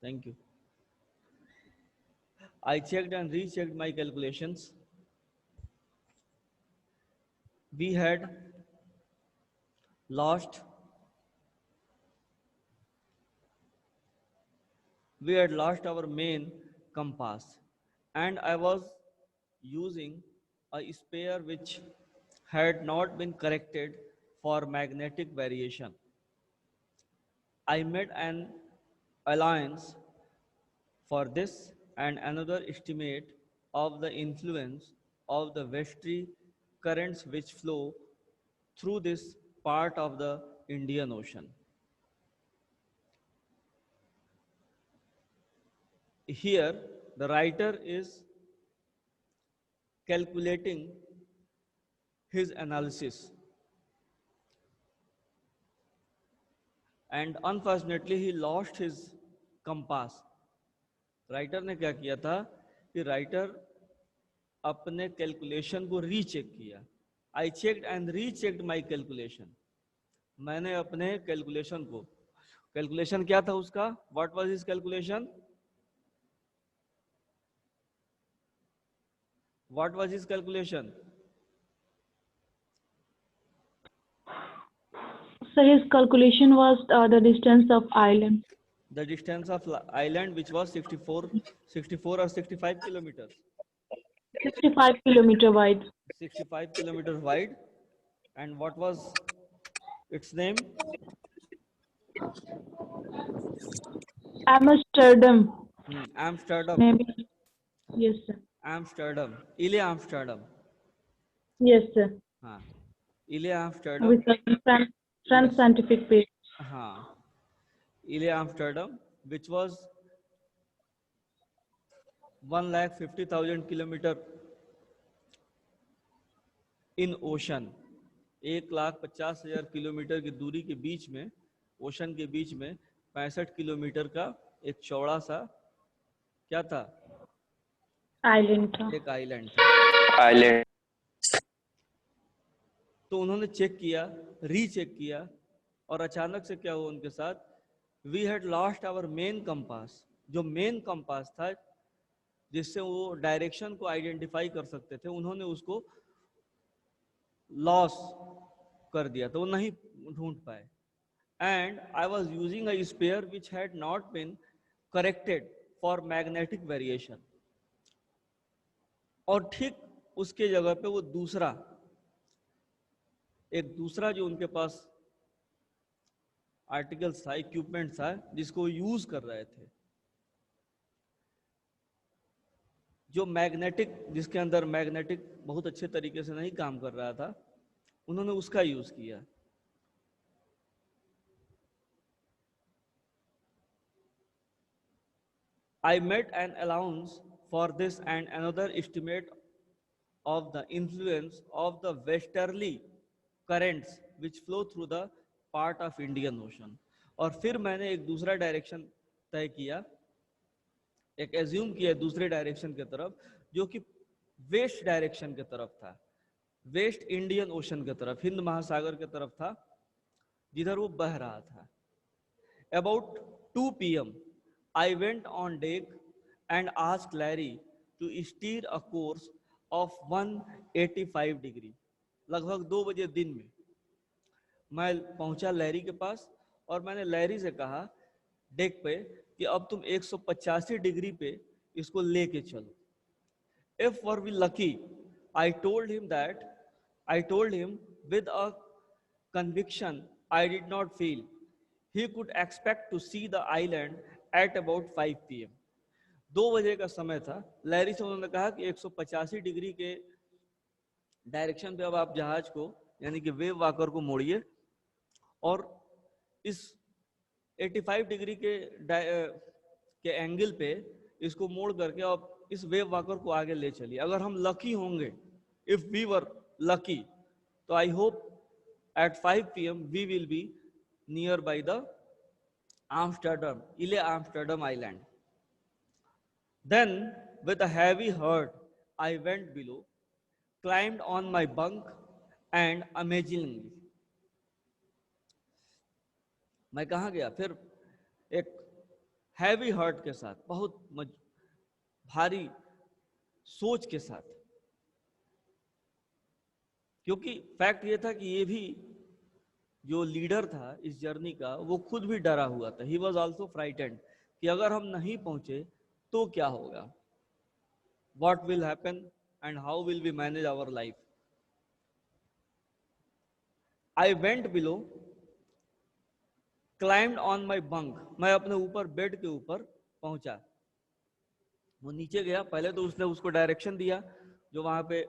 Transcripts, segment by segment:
Thank you. I checked and rechecked my calculations. We had lost our main compass, and I was using a spare which had not been corrected for magnetic variation. I made an allowance for this and another estimate of the influence of the westerly currents which flow through this part of the Indian Ocean. Here, the writer is calculating his analysis, and unfortunately he lost his compass. Writer ने क्या किया था कि writer अपने calculation को recheck किया. I checked and rechecked my calculation. मैंने अपने कैलकुलेशन को, कैलकुलेशन क्या था उसका, what was his calculation, what was his calculation? So his calculation was the distance of island. The distance of island, which was 64 or 65 kilometers. 65 kilometer wide. 65 kilometers wide. And what was its name? Amsterdam. Amsterdam. Maybe. Yes, sir. Amsterdam. Ile Amsterdam. Yes, sir. हाँ, Ile Amsterdam. With the French Yes. scientific page. हाँ, Ile Amsterdam, which was 1,50,000 kilometer in ocean. 1,50,000 kilometre की दूरी के बीच में, ocean के बीच में 65 kilometre का एक चौड़ा सा क्या था, आइलैंड था, एक आइलैंड था. आइलैंड. तो उन्होंने चेक किया, रीचेक किया, और अचानक से क्या हुआ उनके साथ, we had lost our main compass. जो मेन कंपास था जिससे वो डायरेक्शन को आइडेंटिफाई कर सकते थे, उन्होंने उसको लॉस कर दिया, तो वो नहीं ढूंढ पाए. And I was using a spare which had not been corrected for magnetic variation. और ठीक उसके जगह पे वो एक दूसरा जो उनके पास आर्टिकल्स था, इक्विपमेंट था, जिसको यूज कर रहे थे, जो मैग्नेटिक, जिसके अंदर मैग्नेटिक बहुत अच्छे तरीके से नहीं काम कर रहा था, उन्होंने उसका यूज किया. I made an allowance for this and another estimate of the influence of the westerly currents which flow through the part of Indian Ocean. और फिर मैंने एक दूसरा डायरेक्शन तय किया, एक एज्यूम किया दूसरे डायरेक्शन की तरफ, जो कि वेस्ट डायरेक्शन की तरफ था, वेस्ट इंडियन ओशन की तरफ, हिंद महासागर की तरफ था, जिधर वो बह रहा था. About 2 p.m. I went on deck and asked Larry to steer a course of 185 degree. लगभग 2 बजे दिन में मैं पहुंचा लैरी के पास और मैंने लैरी से कहा डेक पे कि अब तुम 185 डिग्री पे इसको लेके चलो. If were we lucky, I told him with a conviction I did not feel, he could expect to see the island at about 5 p.m. 2 बजे का समय था. लैरी से उन्होंने कहा कि 185 डिग्री के डायरेक्शन पे अब आप जहाज को, यानी कि वेव वाकर को मोड़िए और इस 85 डिग्री के एंगल पे इसको मोड़ करके अब इस वेव वाकर को आगे ले चलिए. अगर हम लकी होंगे, इफ वी वर लकी, तो I hope at 5 p.m. we will be near by the Amsterdam, Ile Amsterdam Island. Then, with a heavy heart, I went below, climbed on my bunk, and amazingly, मैं कहाँ गया, फिर एक heavy heart के साथ, बहुत भारी सोच के साथ, क्योंकि फैक्ट ये था कि ये भी जो लीडर था इस जर्नी का वो खुद भी डरा हुआ था। ही वॉज ऑल्सो फ्राइटेंड कि अगर हम नहीं पहुंचे तो क्या होगा, what will happen and how will we manage our life. I went below, climbed on my bunk, मैं अपने ऊपर बेड के ऊपर पहुंचा। वो नीचे गया, पहले तो उसने उसको डायरेक्शन दिया, जो वहां पे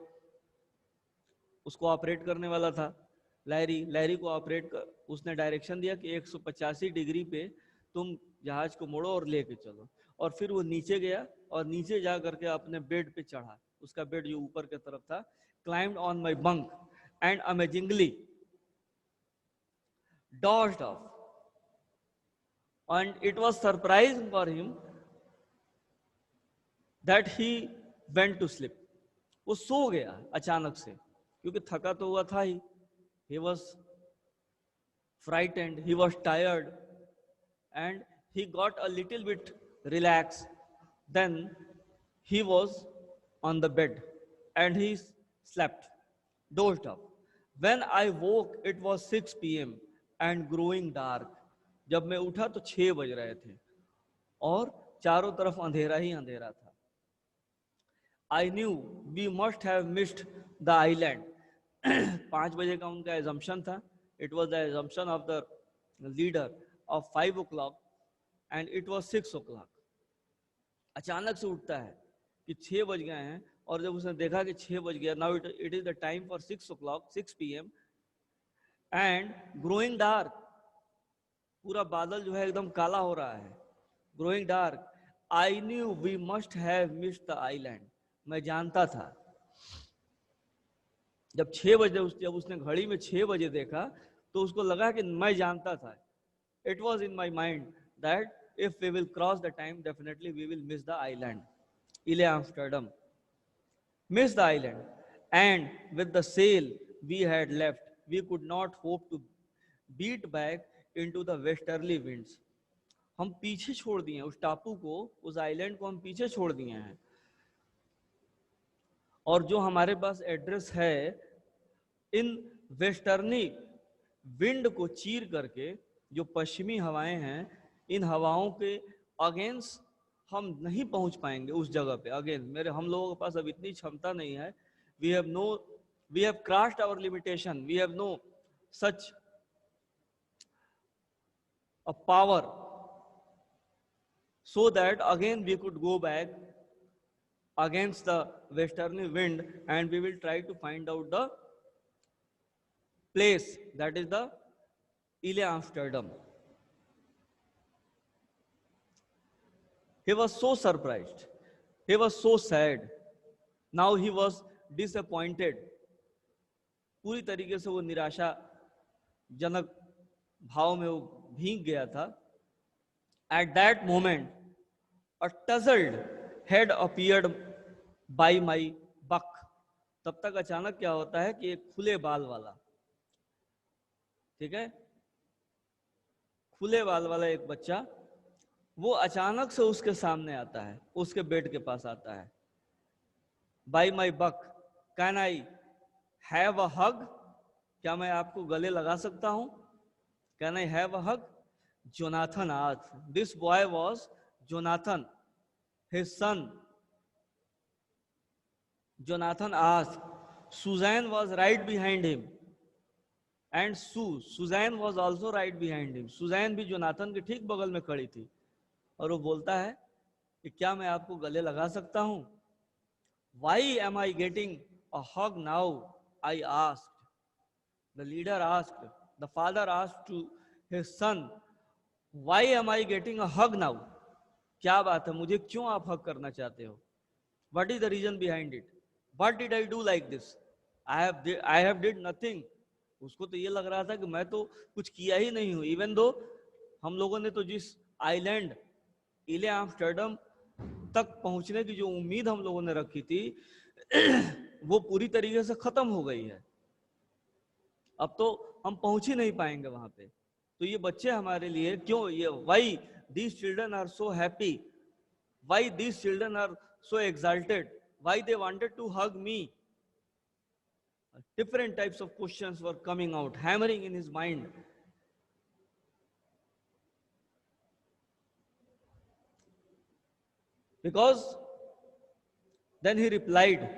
उसको ऑपरेट करने वाला था लैरी को उसने डायरेक्शन दिया कि 185 डिग्री पे तुम जहाज को मोड़ो और लेके चलो। और फिर वो नीचे गया और नीचे जा करके अपने बेड पे चढ़ा, उसका बेड जो ऊपर की तरफ था। Climbed on my bunk and amazingly dozed off, and it was surprising for him that he went to sleep. वो सो गया अचानक से, क्योंकि थका तो हुआ था ही। he was frightened, he was tired, and he got a little bit relaxed. Then he was on the bed and he slept, dozed off. When I woke it was 6 p.m. and growing dark. जब मैं उठा तो 6 बज रहे थे और चारों तरफ अंधेरा ही अंधेरा था। I knew we must have missed the island. 5 बजे का उनका assumption था। It was the assumption of the leader of 5 o'clock and it was 6 o'clock. अचानक से उठता है कि 6 बज गए हैं, और जब उसने देखा कि 6 बज गया, now it is the time for 6 o'clock, 6 p.m. and growing dark, पूरा बादल जो है एकदम काला हो रहा है। growing dark, I knew we must have missed the island. मैं जानता था, जब 6 बजे जब उसने घड़ी में 6 बजे देखा तो उसको लगा कि मैं जानता था, it was in my mind that if we will cross the time definitely we will miss the island, Ile Amsterdam, miss the island, and with the sail we had left we could not hope to beat back into the westerly winds. हम पीछे छोड़ दिए उस टापू को, उस island को हम पीछे छोड़ दिए हैं, और जो हमारे पास एड्रेस है इन वेस्टर्नी विंड को चीर करके, जो पश्चिमी हवाएं हैं, इन हवाओं के अगेंस्ट हम नहीं पहुंच पाएंगे उस जगह पे। अगेन हम लोगों के पास अब इतनी क्षमता नहीं है। We have crossed our limitation, we have no such a power so that again we could go back against the westerly wind and we will try to find out the place that is the Ile Amsterdam. He was so surprised, he was so sad, now he was disappointed. पूरी तरीके से वो निराशाजनक भाव में वो भीग गया था। At that moment, a tousled head appeared by my buck. तब तक अचानक क्या होता है कि एक खुले बाल वाला, ठीक है, खुले बाल वाला एक बच्चा वो अचानक से उसके सामने आता है, उसके बेड के पास आता है। By my buck, can I have a hug? क्या मैं आपको गले लगा सकता हूं? Can I have a hug? Jonathan asked. This boy was Jonathan, his son. Jonathan asked. Suzanne was right behind him. And Suzanne was also right behind him. Suzanne भी Jonathan के ठीक बगल में खड़ी थी, और वो बोलता है कि क्या मैं आपको गले लगा सकता हूं? Why am I getting a hug now? I asked. The leader asked. The father asked to his son, Why am I getting a hug now? क्या बात है, मुझे क्यों आप हग करना चाहते हो? What is the reason behind it? What did I do like this? I have did nothing. उसको तो ये लग रहा था कि मैं तो कुछ किया ही नहीं हूं। इवन दो हम लोगों ने तो जिस आइलैंड इले एम्स्टर्डम तक पहुंचने की जो उम्मीद हम लोगों ने रखी थी वो पूरी तरीके से खत्म हो गई है। अब तो हम पहुंच ही नहीं पाएंगे वहां पे। तो ये बच्चे हमारे लिए क्यों, ये Y these children are so happy, why these children are so exalted, why they wanted to hug me. Different types of questions were coming out, hammering in his mind. Because then he replied,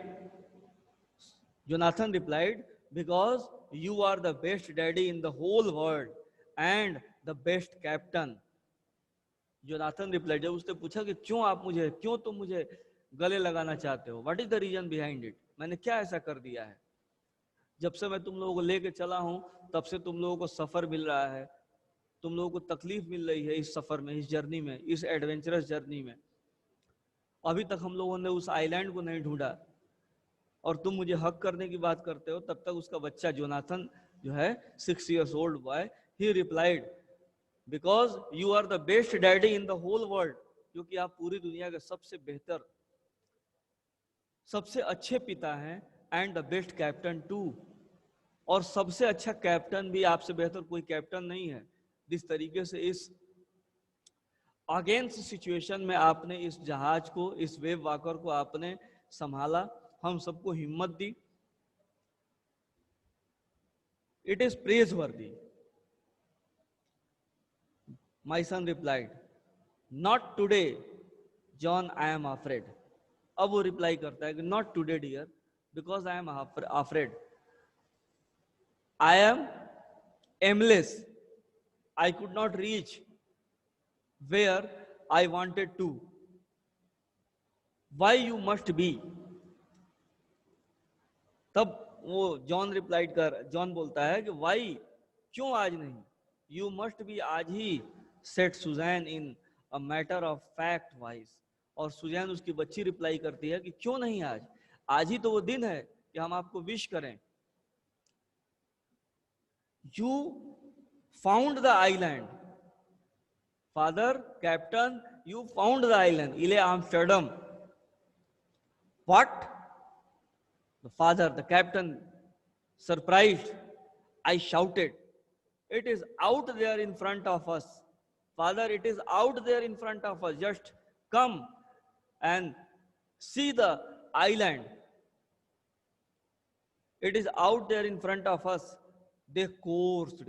Jonathan replied, because you are the best daddy in the whole world and the best captain. Jonathan reply, जब उसने पूछा कि क्यों तुम मुझे गले लगाना चाहते हो, what is the reason behind it, मैंने क्या ऐसा कर दिया है, जब से मैं तुम लोगों को लेके चला हूं तब से तुम लोगों को सफर मिल रहा है, तुम लोगों को तकलीफ मिल रही है इस सफर में, इस जर्नी में, इस एडवेंचरस जर्नी में, अभी तक हम लोगों ने उस आइलैंड को नहीं ढूंढा और तुम मुझे हक करने की बात करते हो। तब तक उसका बच्चा जोनाथन जो है 6 years old boy, he replied, because you are the best daddy in the whole world, क्योंकि आप पूरी दुनिया के सबसे बेहतर, सबसे अच्छे पिता हैं, and the best captain too, और सबसे अच्छा कैप्टन भी, आपसे बेहतर कोई कैप्टन नहीं है। जिस तरीके से इस अगेंस्ट सिचुएशन में आपने इस जहाज को, इस वेव वॉकर को आपने संभाला, हम सबको हिम्मत दी, इट इज प्रेज वर्दी। My son replied, not today, John, I am afraid. अब वो रिप्लाई करता है कि not today, dear, because I am afraid. I am aimless. I could not reach where I wanted to. Why you must be? तब वो John बोलता है कि वाई, क्यों आज नहीं, यू मस्ट बी, आज ही, said Susan in a matter of fact wise. और सुजैन उसकी बच्ची रिप्लाई करती है कि क्यों नहीं आज, आज ही तो वो दिन है कि हम आपको विश करें। You found the island, father captain, you found the island इले आम्स्टर्डम। What? The father, the captain, surprised, I shouted, it is out there in front of us. Father, it is out there in front of us. Just come and see the island. It is out there in front of us. They chorused.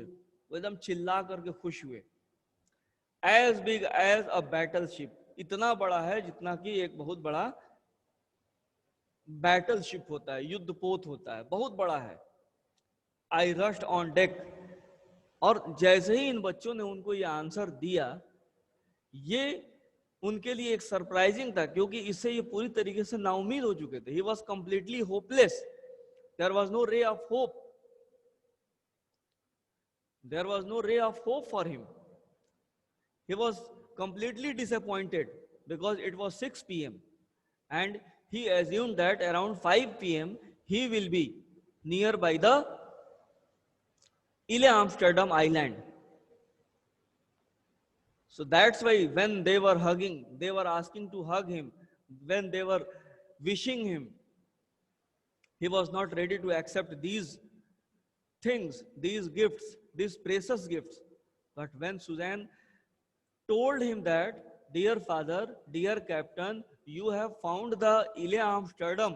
वो एकदम चिल्ला करके खुश हुए। As big as a battleship. इतना बड़ा है जितना कि एक बहुत बड़ा बैटलशिप होता है, युद्धपोत होता है, बहुत बड़ा है। आई रश्ड ऑन डेक। और जैसे ही इन बच्चों ने उनको ये आंसर दिया, ये उनके लिए एक सरप्राइजिंग था, क्योंकि इससे ये पूरी तरीके से नाउमीद हो चुके थे। He was completely hopeless, there was no ray of hope, there was no ray of hope for him. He was completely disappointed because it was 6 PM and he assumed that around 5 PM he will be nearby the Ile Amsterdam island. So that's why when they were hugging, they were asking to hug him, when they were wishing him, he was not ready to accept these things, these gifts, these precious gifts. But when Suzanne told him that, dear father, dear captain, you have found the Ile Amsterdam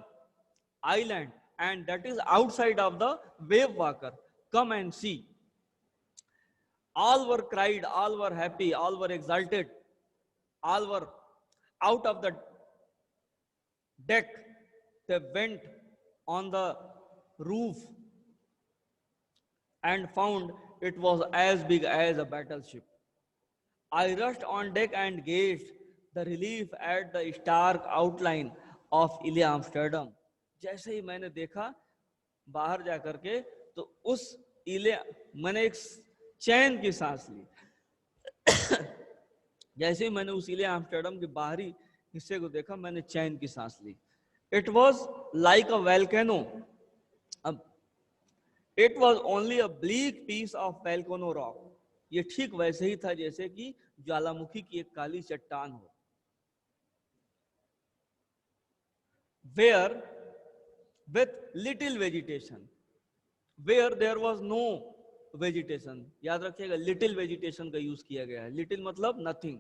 island and that is outside of the wave walker, come and see. All were cried, all were happy, all were exalted, all were out of the deck. They went on the roof and found it was as big as a battleship. I rushed on deck and gazed the relief at the stark outline of Ile Amsterdam. जैसे ही मैंने देखा बाहर जाकर के, तो उस इले, मैंने एक चैन की सांस ली। जैसे ही मैंने उस इले आम्स्टर्डम के बाहरी हिस्से को देखा, मैंने चैन की सांस ली। It was like a volcano, it was only a bleak piece of volcano rock. ये ठीक वैसे ही था जैसे कि ज्वालामुखी की एक काली चट्टान हो। Where with little vegetation, where there was no vegetation, याद रखिएगा लिटिल वेजिटेशन का यूज किया गया है, लिटिल मतलब nothing.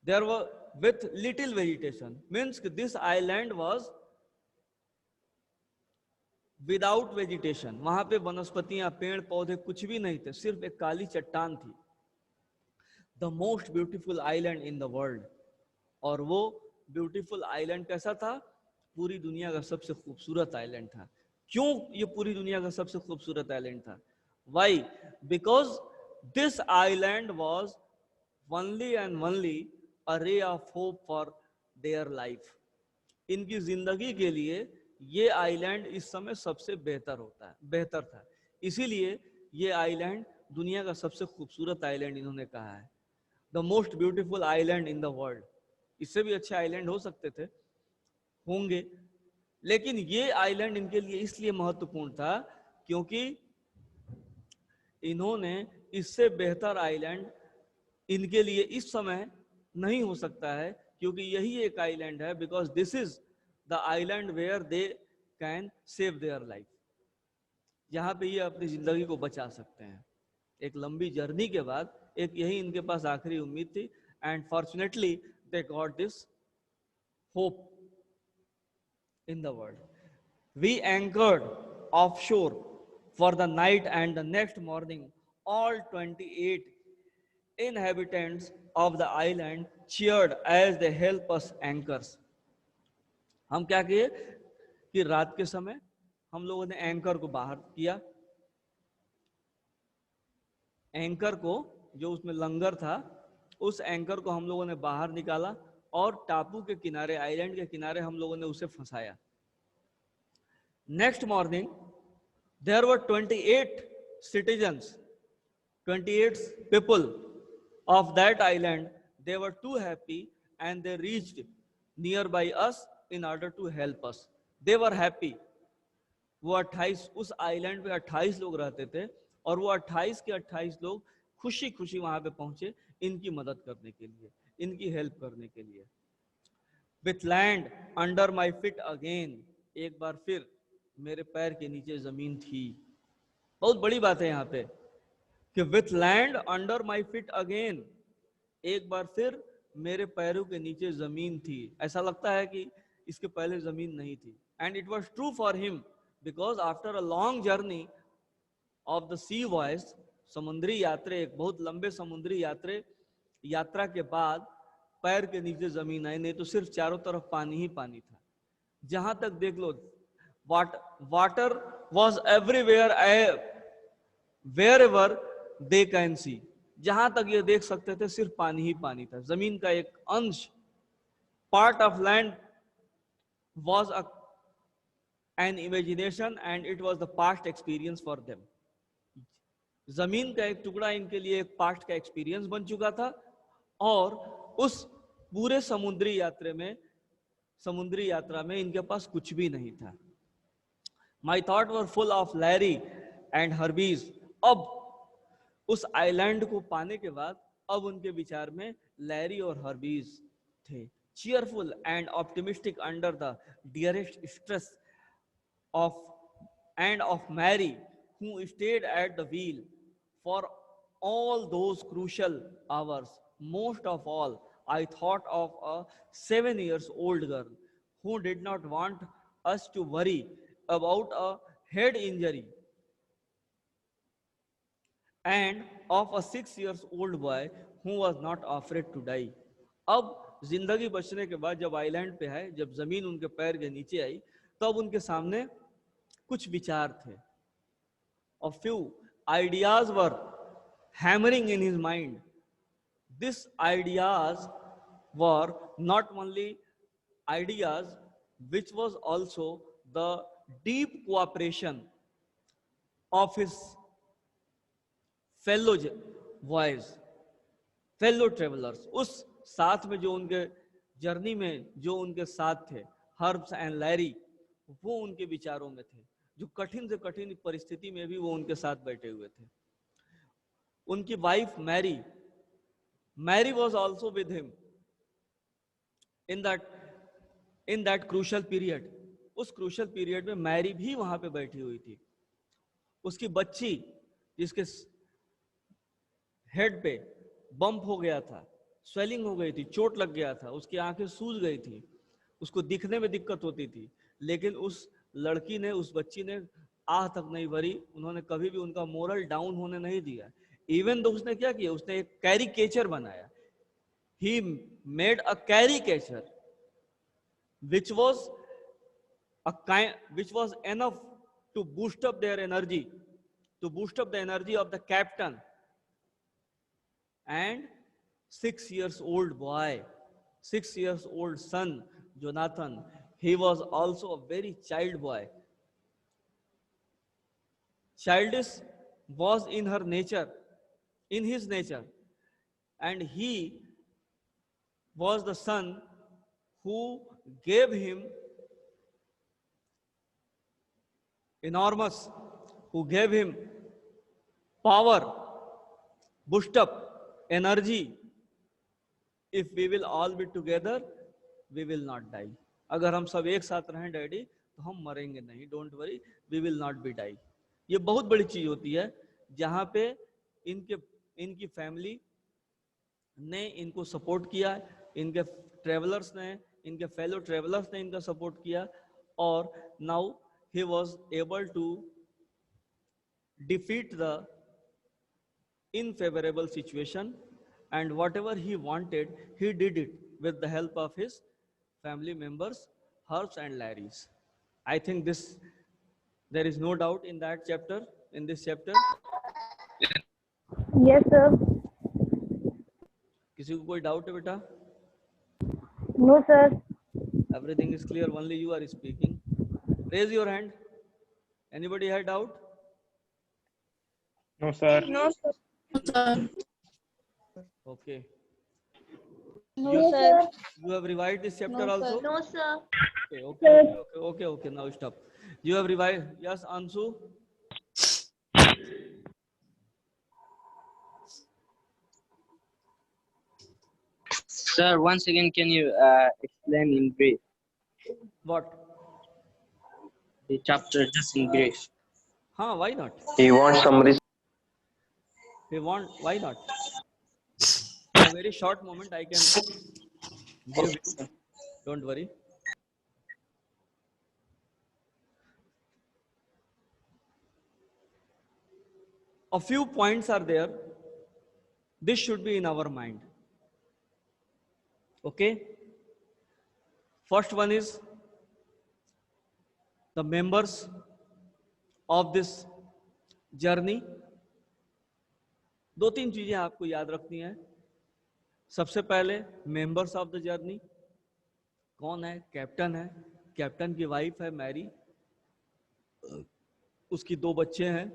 There were with little vegetation means this island was without vegetation, वहां पे वनस्पतियां पेड़ पौधे कुछ भी नहीं थे, सिर्फ एक काली चट्टान थी। The most beautiful island in the world, और वो ब्यूटीफुल आइलैंड कैसा था? पूरी दुनिया का सबसे खूबसूरत आइलैंड था। क्यों ये पूरी दुनिया का सबसे खूबसूरत आइलैंड था? Why? Because this island was only and only a ray of hope for their life. इनकी जिंदगी के लिए ये आइलैंड इस समय सबसे बेहतर था। इसीलिए ये आइलैंड दुनिया का सबसे खूबसूरत आइलैंड इन्होंने कहा है, the most beautiful island in the world. इससे भी अच्छे आइलैंड हो सकते थे, होंगे, लेकिन ये आइलैंड इनके लिए इसलिए महत्वपूर्ण था क्योंकि इन्होंने इससे बेहतर आइलैंड इनके लिए इस समय नहीं हो सकता है, क्योंकि यही एक आइलैंड है, because this is the island where they can save their life, जहां पे ये अपनी जिंदगी को बचा सकते हैं। एक लंबी जर्नी के बाद एक यही इनके पास आखिरी उम्मीद थी, and fortunately they got this hope in the world. We anchored offshore for the night, and the next morning, all 28 inhabitants of the island cheered as they helped us anchors. हम क्या किए कि रात के समय हम लोगों ने एंकर को बाहर किया, एंकर को जो उसमें लंगर था उस एंकर को हम लोगों ने बाहर निकाला और टापू के किनारे, आइलैंड के किनारे हम लोगों ने उसे फंसाया। Next morning there were 28 citizens, 28 people of that island. They were too happy and they reached nearby us in order to help us. They were happy. वो 28, उस आइलैंड पे 28 लोग रहते थे और वो 28 के 28 लोग खुशी खुशी वहां पे पहुंचे इनकी मदद करने के लिए, इनकी हेल्प करने के लिए। With land under my fit again, एक बार फिर मेरे पैर के नीचे जमीन थी। बहुत बड़ी बात है यहाँ पे कि with land under my fit again, एक बार फिर मेरे पैरों के नीचे जमीन थी। ऐसा लगता है कि इसके पहले जमीन नहीं थी। And it was true for him because after a long journey of the sea voyage, समुद्री यात्रा, एक बहुत लंबे समुद्री यात्रा के बाद पैर के नीचे जमीन आई, नहीं तो सिर्फ चारों तरफ पानी ही पानी था। जहां तक देख लो, water was everywhere, wherever they can see, जहां तक ये देख सकते थे सिर्फ पानी ही पानी था। जमीन का एक अंश, part of land was an imagination and it was the past experience for them. जमीन का एक टुकड़ा इनके लिए एक पास्ट का एक्सपीरियंस बन चुका था, और उस पूरे समुद्री यात्रा में इनके पास कुछ भी नहीं था। My thought were full of Larry and Herbies. अब उस आइलैंड को पाने के बाद अब उनके विचार में लैरी और हर्बीज थे। Cheerful and optimistic under the dearest stress of Mary, who stayed at the wheel for all those crucial hours. Most of all, I thought of a 7 years old girl who did not want us to worry about a head injury, and of a 6 years old boy who was not afraid to die. अब जिंदगी बचने के बाद जब island पे आए, जब जमीन उनके पैर के नीचे आई, तब उनके सामने कुछ विचार थे। A few ideas were hammering in his mind. These ideas were not only ideas, which was also the deep cooperation of his fellow boys, fellow travelers. उस साथ में जो उनके जर्नी में जो उनके साथ थे, हर्ब्स एंड लैरी, वो उनके विचारों में थे, जो कठिन से कठिन परिस्थिति में भी वो उनके साथ बैठे हुए थे। उनकी wife Mary was also with him in that crucial period. उस क्रूशल पीरियड में मैरी भी वहां पे बैठी हुई थी। उसकी बच्ची जिसके हेड पे बम्प हो गया था, स्वेलिंग हो गई थी, चोट लग गया था, उसकी आंखें सूज गई थी, उसको दिखने में दिक्कत होती थी, लेकिन उस लड़की ने, उस बच्ची ने आह तक नहीं भरी, उन्होंने कभी भी उनका मोरल डाउन होने नहीं दिया। इवन तो उसने क्या किया, उसने एक कैरिकेचर बनाया, he made a caricature which was which was enough to boost up their energy, to boost up the energy of the captain. And 6 years old boy, 6 years old son Jonathan, he was also a very child boy. Childish was in her nature, in his nature, and he was the son who gave him enormous, who gave him power, boost up energy. If we will all be together, we will not die. अगर हम सब एक साथ रहें daddy तो हम मरेंगे नहीं, don't worry, we will not be die. ये बहुत बड़ी चीज होती है जहाँ पे इनके इनकी फैमिली ने इनको सपोर्ट किया, इनके ट्रेवलर्स ने, इनके फेलो ट्रेवलर्स ने इनका सपोर्ट किया, और now he was able to defeat the unfavorable situation, and whatever he wanted, he did it with the help of his family members, Herbs and Larrys. I think this, there is no doubt in that chapter, in this chapter. Yes, sir. किसी को कोई doubt है बेटा? No, sir. Everything is clear, only you are speaking. Raise your hand. Anybody had doubt? No, sir. No, sir. Okay. No, You, sir. you have revised this chapter No, also? sir. No, sir. Okay, now stop. You have revised? Yes, Ansu? Sir, once again, can you explain in brief What? the chapter just in brief? Huh, why not? He wants summary. Why not? In a very short moment, I can give you. Don't worry. A few points are there. This should be in our mind. Okay? First one is the members of this journey. दो तीन चीजें आपको याद रखनी है। सबसे पहले members of the journey कौन है? कैप्टन है, कैप्टन की वाइफ है मैरी, उसकी दो बच्चे हैं,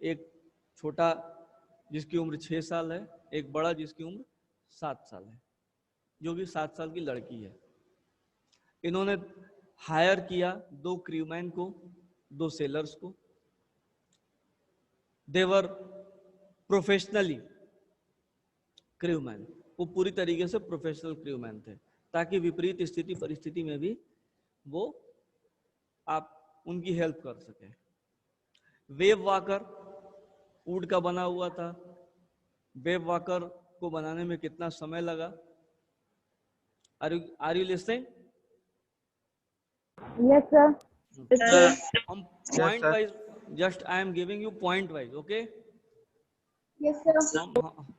एक छोटा जिसकी उम्र 6 साल है, एक बड़ा जिसकी उम्र 7 साल है, जो कि 7 साल की लड़की है। इन्होंने हायर किया 2 क्रूमैन को, 2 सेलर्स को। देवर प्रोफेशनली क्रूमैन, वो पूरी तरीके से प्रोफेशनल क्रूमैन थे, ताकि विपरीत स्थिति परिस्थिति में भी वो आप उनकी हेल्प कर सके। वेव वॉकर वुड का बना हुआ था। वेव वॉकर को बनाने में कितना समय लगा? Are you listening? Yes, sir. हम point wise, just I am giving you point wise, okay? Yes, sir.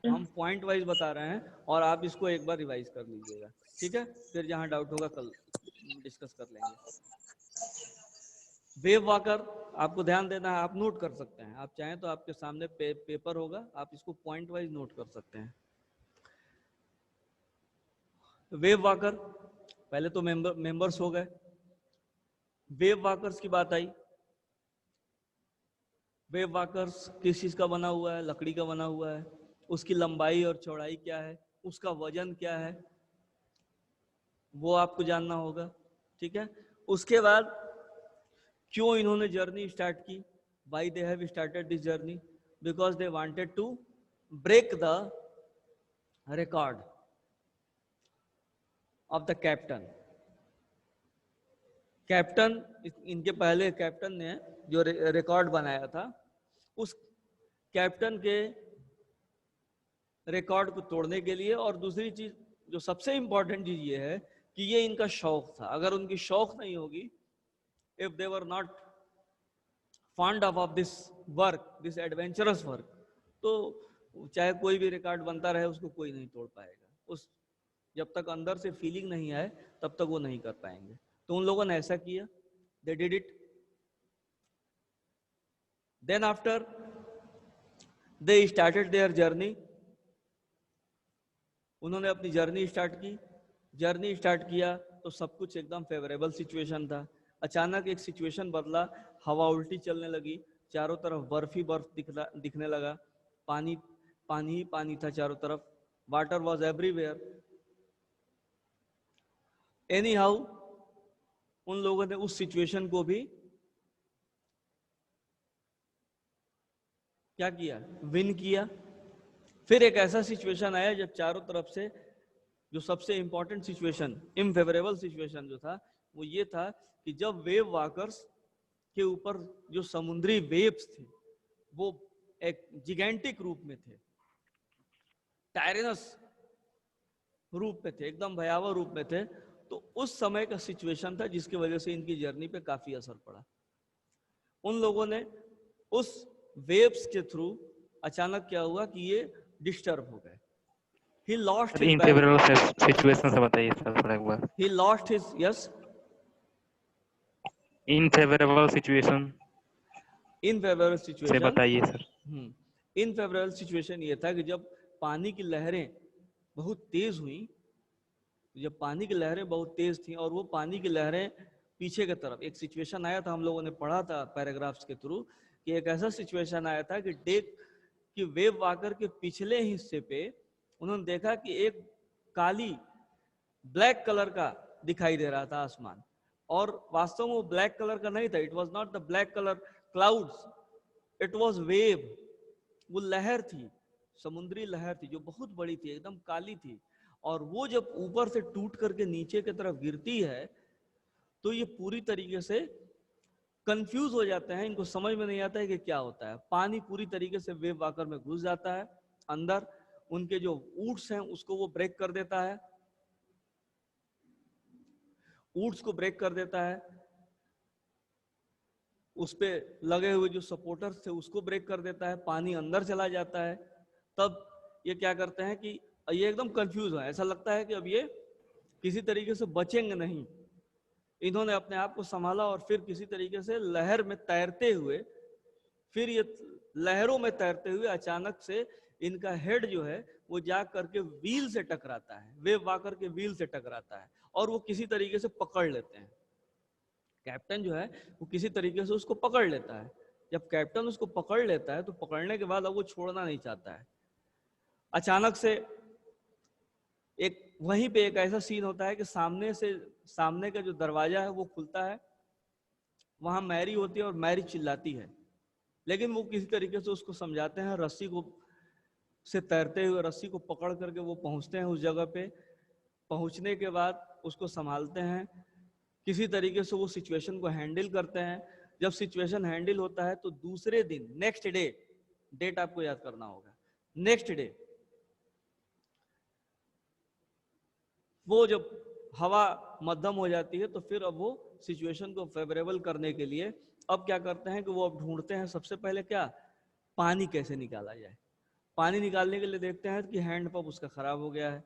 हम पॉइंट वाइज बता रहे हैं और आप इसको एक बार रिवाइज कर लीजिएगा, ठीक है? फिर जहां डाउट होगा कल डिस्कस कर लेंगे। वेव वॉकर आपको ध्यान देना है, आप नोट कर सकते हैं, आप चाहें तो आपके सामने पेपर होगा, आप इसको पॉइंट वाइज नोट कर सकते हैं। वेव वॉकर पहले तो मेंबर्स हो गए। वेव वॉकर्स की बात आई। वेव वॉकर्स किस चीज का बना हुआ है? लकड़ी का बना हुआ है। उसकी लंबाई और चौड़ाई क्या है, उसका वजन क्या है, वो आपको जानना होगा, ठीक है? उसके बाद क्यों इन्होंने जर्नी स्टार्ट की? Why they have started this journey? Because they wanted to break the record of the captain. Captain, इनके पहले कैप्टन ने जो रिकॉर्ड बनाया था, उस कैप्टन के रिकॉर्ड को तोड़ने के लिए। और दूसरी चीज जो सबसे इंपॉर्टेंट चीज ये है कि ये इनका शौक था। अगर उनकी शौक नहीं होगी, if they were not fond of this work, this adventurous work, तो चाहे कोई भी रिकॉर्ड बनता रहे उसको कोई नहीं तोड़ पाएगा। उस जब तक अंदर से फीलिंग नहीं आए तब तक वो नहीं कर पाएंगे। तो उन लोगों ने ऐसा किया, they did it. Then after they started their journey, उन्होंने अपनी जर्नी स्टार्ट की। जर्नी स्टार्ट किया तो सब कुछ एकदम फेवरेबल सिचुएशन था। अचानक एक सिचुएशन बदला, हवा उल्टी चलने लगी, चारों तरफ बर्फ ही बर्फ दिखने लगा, पानी पानी ही पानी था चारों तरफ, water was everywhere. Any how उन लोगों ने उस सिचुएशन को भी क्या किया, विन किया। फिर एक ऐसा सिचुएशन आया जब चारों तरफ से जो सबसे इंपॉर्टेंट सिचुएशन, इनफेवरेबल सिचुएशन जो था वो ये था कि जब वेव वॉकर्स के ऊपर जो समुद्री वेव्स थे वो एक जिगेंटिक रूप में थे, टायरेनस रूप में थे, एकदम भयावह रूप में थे। तो उस समय का सिचुएशन था जिसकी वजह से इनकी जर्नी पे काफी असर पड़ा। उन लोगों ने उस वेव्स के थ्रू अचानक क्या हुआ कि ये डिस्टर्ब हो गए। He lost his unfavourable situation से बताइए सर थोड़ा एक बार। He lost his, yes, unfavourable situation unfavourable से सिचुएशन। बताइए सर। इनफेवरेबल सिचुएशन ये था कि जब पानी की लहरें बहुत तेज हुई, जब पानी की लहरें बहुत तेज थी और वो पानी की लहरें पीछे की तरफ, एक सिचुएशन आया था, हम लोगों ने पढ़ा था पैराग्राफ्स के थ्रू कि एक ऐसा सिचुएशन आया था कि डेक की वेव वाकर के पिछले हिस्से पे उन्होंने देखा कि एक काली ब्लैक कलर का दिखाई दे रहा था आसमान, और वास्तव में वो ब्लैक कलर का नहीं था। It was not the black colour clouds, it was wave. वो लहर थी, समुद्री लहर थी जो बहुत बड़ी थी, एकदम काली थी। और वो जब ऊपर से टूट करके नीचे की तरफ गिरती है तो ये पूरी तरीके से कंफ्यूज हो जाते हैं, इनको समझ में नहीं आता है कि क्या होता है। पानी पूरी तरीके से वेव वाकर में घुस जाता है अंदर, उनके जो ऊट्स हैं उसको वो ब्रेक कर देता है, ऊट्स को ब्रेक कर देता है, उस पे लगे हुए जो सपोर्टर्स थे उसको ब्रेक कर देता है, पानी अंदर चला जाता है। तब ये क्या करते हैं कि ये एकदम कंफ्यूज है, ऐसा लगता है कि अब ये किसी तरीके से बचेंगे नहीं। इन्होंने अपने आप को संभाला और फिर किसी तरीके से लहर में तैरते हुए, फिर ये लहरों में तैरते हुए अचानक से इनका हेड जो है वो जा करके व्हील से टकराता है, वेव वाकर के व्हील से टकराता है, और वो किसी तरीके से पकड़ लेते हैं। कैप्टन जो है वो किसी तरीके से उसको पकड़ लेता है। जब कैप्टन उसको पकड़ लेता है तो पकड़ने के बाद अब वो छोड़ना नहीं चाहता है। अचानक से एक वहीं पे एक ऐसा सीन होता है कि सामने का जो दरवाजा है वो खुलता है, वहां मैरी होती है और मैरी चिल्लाती है, लेकिन वो किसी तरीके से उसको समझाते हैं, रस्सी को से तैरते हुए रस्सी को पकड़ करके वो पहुंचते हैं उस जगह पे। पहुंचने के बाद उसको संभालते हैं, किसी तरीके से वो सिचुएशन को हैंडल करते हैं। जब सिचुएशन हैंडल होता है तो दूसरे दिन, नेक्स्ट डे, डेट आपको याद करना होगा, नेक्स्ट डे वो जब हवा मध्यम हो जाती है तो फिर अब वो सिचुएशन को फेवरेबल करने के लिए अब क्या करते हैं कि वो अब ढूंढते हैं सबसे पहले क्या, पानी कैसे निकाला जाए। पानी निकालने के लिए देखते हैं कि हैंड पंप उसका खराब हो गया है,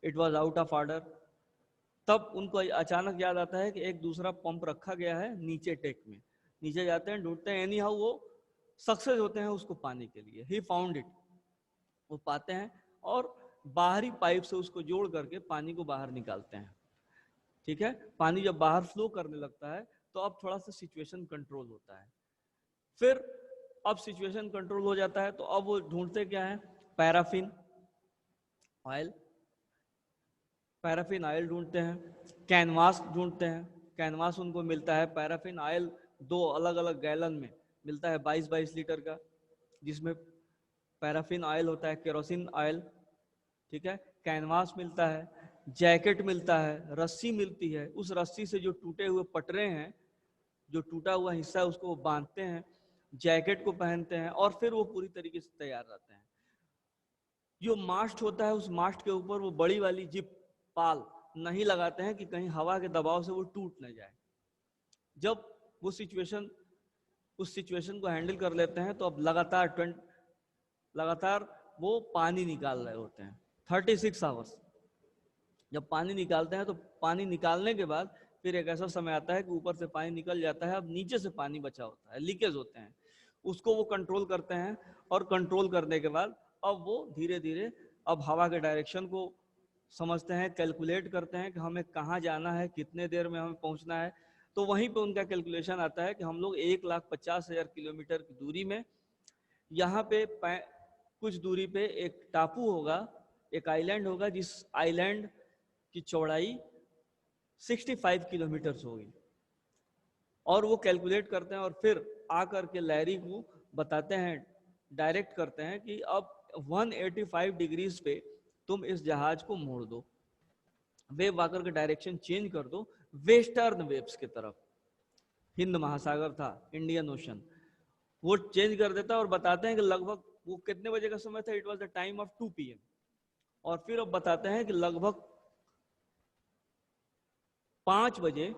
it was out of order. तब उनको अचानक याद आता है कि एक दूसरा पंप रखा गया है नीचे टेक में। नीचे जाते हैं, ढूंढते हैं, एनी हाउ वो सक्सेस होते हैं उसको पाने के लिए। ही फाउंड इट, वो पाते हैं और बाहरी पाइप से उसको जोड़ करके पानी को बाहर निकालते हैं। ठीक है, पानी जब बाहर फ्लो करने लगता है तो अब थोड़ा सा सिचुएशन कंट्रोल होता है। फिर अब सिचुएशन कंट्रोल हो जाता है तो अब वो ढूंढते क्या है, पैराफिन ऑयल, पैराफिन ऑयल ढूंढते हैं, कैनवास ढूंढते हैं, कैनवास उनको मिलता है। पैराफिन ऑयल 2 अलग अलग गैलन में मिलता है, 22-22 लीटर का, जिसमें पैराफिन ऑयल होता है, केरोसिन ऑयल। ठीक है, कैनवास मिलता है, जैकेट मिलता है, रस्सी मिलती है। उस रस्सी से जो टूटे हुए पटरे हैं, जो टूटा हुआ हिस्सा है उसको बांधते हैं जैकेट को पहनते हैं और फिर वो पूरी तरीके से तैयार रहते हैं। जो मास्ट होता है उस मास्ट के ऊपर वो बड़ी वाली जिप पाल नहीं लगाते हैं कि कहीं हवा के दबाव से वो टूट न जाए। जब वो उस सिचुएशन को हैंडल कर लेते हैं तो अब लगातार वो पानी निकाल रहे होते हैं 36 आवर्स। जब पानी निकालते हैं तो पानी निकालने के बाद फिर एक ऐसा समय आता है कि ऊपर से पानी निकल जाता है, अब नीचे से पानी बचा होता है, लीकेज होते हैं, उसको वो कंट्रोल करते हैं। और कंट्रोल करने के बाद अब वो धीरे धीरे अब हवा के डायरेक्शन को समझते हैं, कैलकुलेट करते हैं कि हमें कहाँ जाना है, कितने देर में हमें पहुंचना है। तो वहीं पे उनका कैलकुलेशन आता है कि हम लोग 1,50,000 किलोमीटर की दूरी में, यहाँ पे कुछ दूरी पे एक टापू होगा, एक आइलैंड होगा, जिस आइलैंड की चौड़ाई 65 किलोमीटर होगी। और वो कैलकुलेट करते हैं और फिर आकर के लैरी को बताते हैं, डायरेक्ट करते हैं कि अब 185 डिग्रीज पे तुम इस जहाज को मोड़ दो, वेव आकर के डायरेक्शन चेंज कर दो वेस्टर्न वेव्स की तरफ। हिंद महासागर था, इंडियन ओशन, वो चेंज कर देता है और बताते हैं कि लगभग वो कितने बजे का समय था, it was the time of 2 PM। और फिर अब बताते हैं कि लगभग 5 बजे,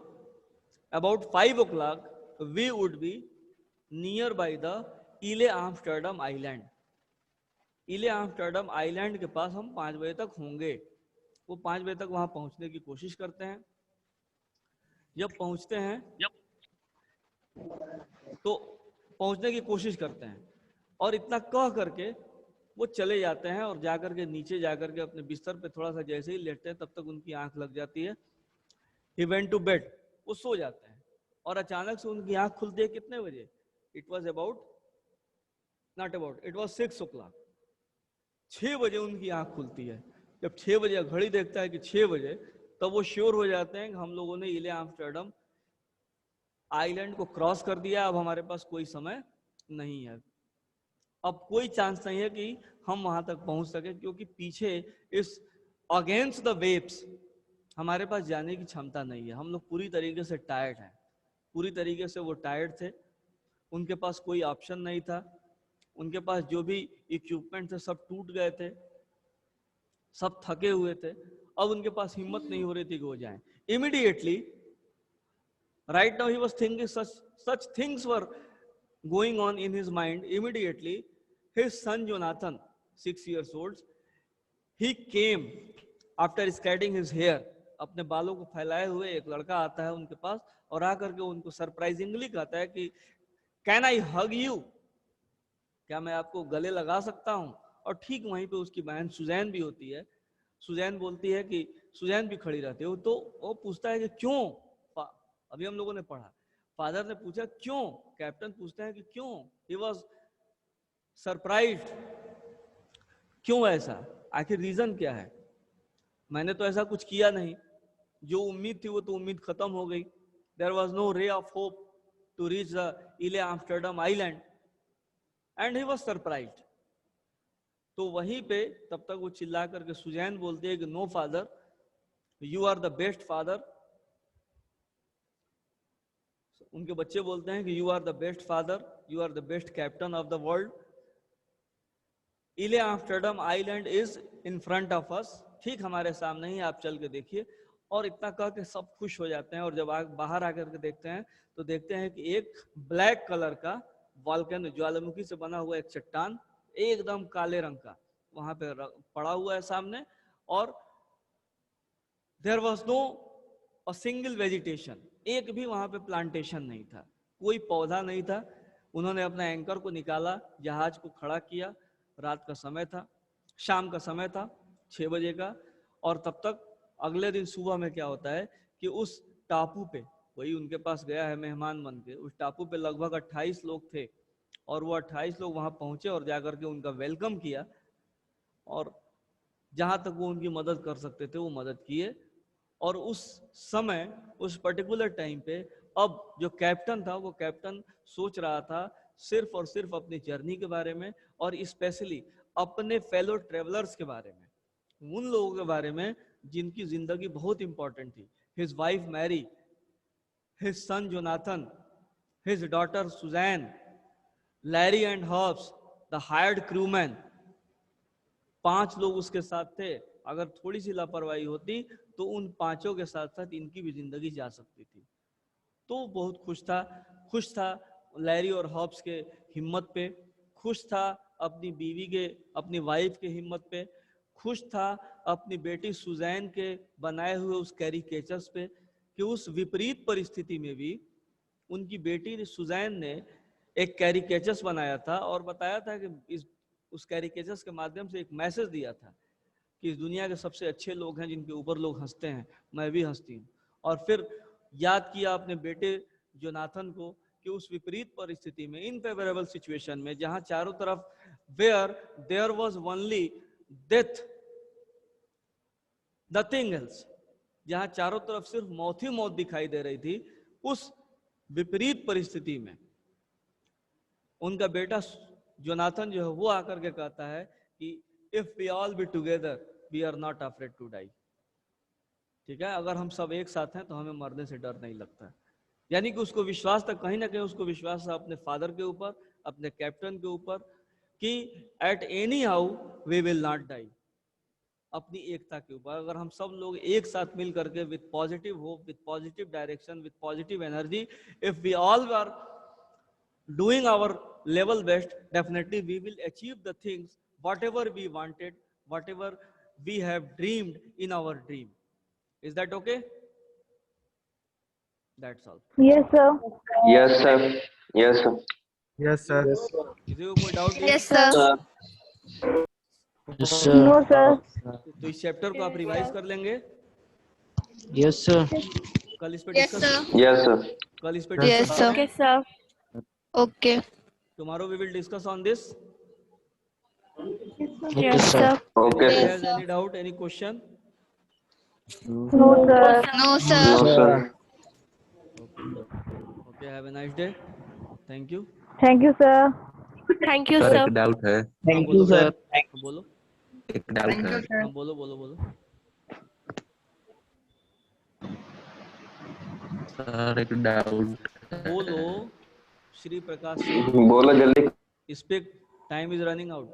about 5 o'clock, we would be nearby the इले आम्स्टर्डम आइलैंड। इले आम्स्टर्डम आइलैंड के पास हम 5 बजे तक होंगे। वो 5 बजे तक वहां पहुंचने की कोशिश करते हैं। जब पहुंचते हैं तो पहुंचने की कोशिश करते हैं और इतना कह करके वो चले जाते हैं और जाकर के नीचे जाकर के अपने बिस्तर पे थोड़ा सा जैसे ही लेटते हैं तब तक उनकी आंख लग जाती है। He went to bed, वो सो जाते हैं और अचानक से उनकी आंख खुलती है कितने बजे? It was about, not about, it was 6 o'clock। 6 बजे उनकी आंख खुलती है। जब 6 बजे घड़ी देखता है कि 6 बजे, तब वो श्योर हो जाते हैं कि हम लोगों ने इले आम्स्टर्डम आइलैंड को क्रॉस कर दिया, अब हमारे पास कोई समय नहीं है, अब कोई चांस नहीं है कि हम वहां तक पहुंच सके, क्योंकि पीछे इस अगेंस्ट द वेव्स हमारे पास जाने की क्षमता नहीं है। हम लोग पूरी तरीके से टायर्ड हैं, पूरी तरीके से वो टायर्ड थे, उनके पास कोई ऑप्शन नहीं था, उनके पास जो भी इक्विपमेंट थे सब टूट गए थे, सब थके हुए थे, अब उनके पास हिम्मत नहीं हो रही थी कि वो जाएं। Immediately right now he was thinking such things were going on in his mind. Immediately his son Jonathan, 6 years old, he came after scratching his hair, अपने बालों को फैलाए हुए एक लड़का आता है उनके पास और आकर के उनको सरप्राइजिंगली कहता है कि कैन आई हग यू, क्या मैं आपको गले लगा सकता हूं। और ठीक वहीं पे उसकी बहन सुजैन भी होती है। सुजैन बोलती है कि सुजैन भी खड़ी रहती है, तो वो पूछता है कि क्यों, अभी हम लोगों ने पढ़ा, फादर ने पूछा क्यों, कैप्टन पूछते हैं कि क्यों, ही वॉज सरप्राइज्ड, क्यों ऐसा, आखिर रीजन क्या है, मैंने तो ऐसा कुछ किया नहीं, जो उम्मीद थी वो तो उम्मीद खत्म हो गई। There was no ray of hope to reach the Ile Amsterdam island and he was surprised. तो वहीं पे तब तक वो चिल्ला करके सुजैन बोलती है कि no father, you are the best father. उनके बच्चे बोलते हैं कि you are the best father, you are the best captain of the world, Ile Amsterdam island is in front of us, ठीक हमारे सामने ही, आप चल के देखिए। और इतना कह के सब खुश हो जाते हैं और जब बाहर आकर के देखते हैं तो देखते हैं कि एक ब्लैक कलर का वॉल्केनो, ज्वालामुखी से बना हुआ एक चट्टान, एकदम काले रंग का, वहां पे पड़ा हुआ है सामने। और there was no a single vegetation, एक भी वहां पे प्लांटेशन नहीं था, कोई पौधा नहीं था। उन्होंने अपना एंकर को निकाला, जहाज को खड़ा किया, रात का समय था, शाम का समय था, 6 बजे का। और तब तक अगले दिन सुबह में क्या होता है कि उस टापू पे, वही उनके पास गया है मेहमान बन के, उस टापू पे लगभग 28 लोग थे और वो 28 लोग वहां पहुंचे और जाकर के उनका वेलकम किया और जहां तक वो उनकी मदद कर सकते थे वो मदद किए। और उस समय, उस पर्टिकुलर टाइम पे, अब जो कैप्टन था वो कैप्टन सोच रहा था सिर्फ और सिर्फ अपनी जर्नी के बारे में और स्पेशली अपने फेलो ट्रेवलर्स के बारे में, उन लोगों के बारे में जिनकी जिंदगी बहुत इंपॉर्टेंट थी। His wife Mary, his son Jonathan, his daughter Susan, Larry and Hobbs the hired crewman, 5 लोग उसके साथ थे। अगर थोड़ी सी लापरवाही होती तो उन 5 के साथ साथ इनकी भी जिंदगी जा सकती थी। तो वो बहुत खुश था लैरी और हॉब्स के हिम्मत पे, खुश था अपनी बीवी के, अपनी वाइफ के हिम्मत पे, खुश था अपनी बेटी सुजैन के बनाए हुए उस कैरिकेचर्स पे कि उस विपरीत परिस्थिति में भी उनकी बेटी सुजैन ने एक कैरिकेचर्स बनाया था और बताया था कि उस कैरिकेचर्स के माध्यम से एक मैसेज दिया था कि इस दुनिया के सबसे अच्छे लोग हैं जिनके ऊपर लोग हंसते हैं, मैं भी हंसती हूँ। और फिर याद किया अपने बेटे जोनाथन को कि उस विपरीत परिस्थिति में, इनफेवरेबल सिचुएशन में, जहां चारों तरफ where there was only death nothing else, जहां चारों तरफ सिर्फ मौत ही मौत दिखाई दे रही थी, उस विपरीत परिस्थिति में उनका बेटा जोनाथन जो है वो आकर के कहता है कि if we all be together we are not afraid to die. ठीक है, अगर हम सब एक साथ हैं तो हमें मरने से डर नहीं लगता। यानी कि उसको विश्वास था, कहीं ना कहीं उसको विश्वास था अपने फादर के ऊपर, अपने कैप्टन के ऊपर, कि at any how we will not die, अपनी एकता के ऊपर। अगर हम सब लोग एक साथ मिल करके with positive hope, with positive direction, with positive energy, if we all are doing our level best, definitely we will achieve the things whatever we wanted, whatever we have dreamed in our dream. Is that okay? That's all. Yes, sir. Yes, sir. Yes, sir. Yes, sir. किसी को कोई doubt है? Yes, sir. Yes, sir. No, sir. तो इस chapter को आप revise कर लेंगे, Yes, sir. कल इस पे Yes, discuss, sir. Yes, sir. कल इस पे Yes, डिस्कस sir. करें। Okay, sir. Okay. Tomorrow we will discuss on this. Yes, sir. Okay, sir. Has any doubt, any question? No, sir. No, sir. No, sir. Okay, have a nice day. Thank you. Thank you, sir. Thank you, sir sir. एक doubt है, Thank you, sir. बोलो, एक doubt है। हाँ, बोलो बोलो बोलो। Sir एक डाउट बोलो श्री प्रकाश सिंह, बोलो जल्दी। इस पे टाइम इज रनिंग आउट।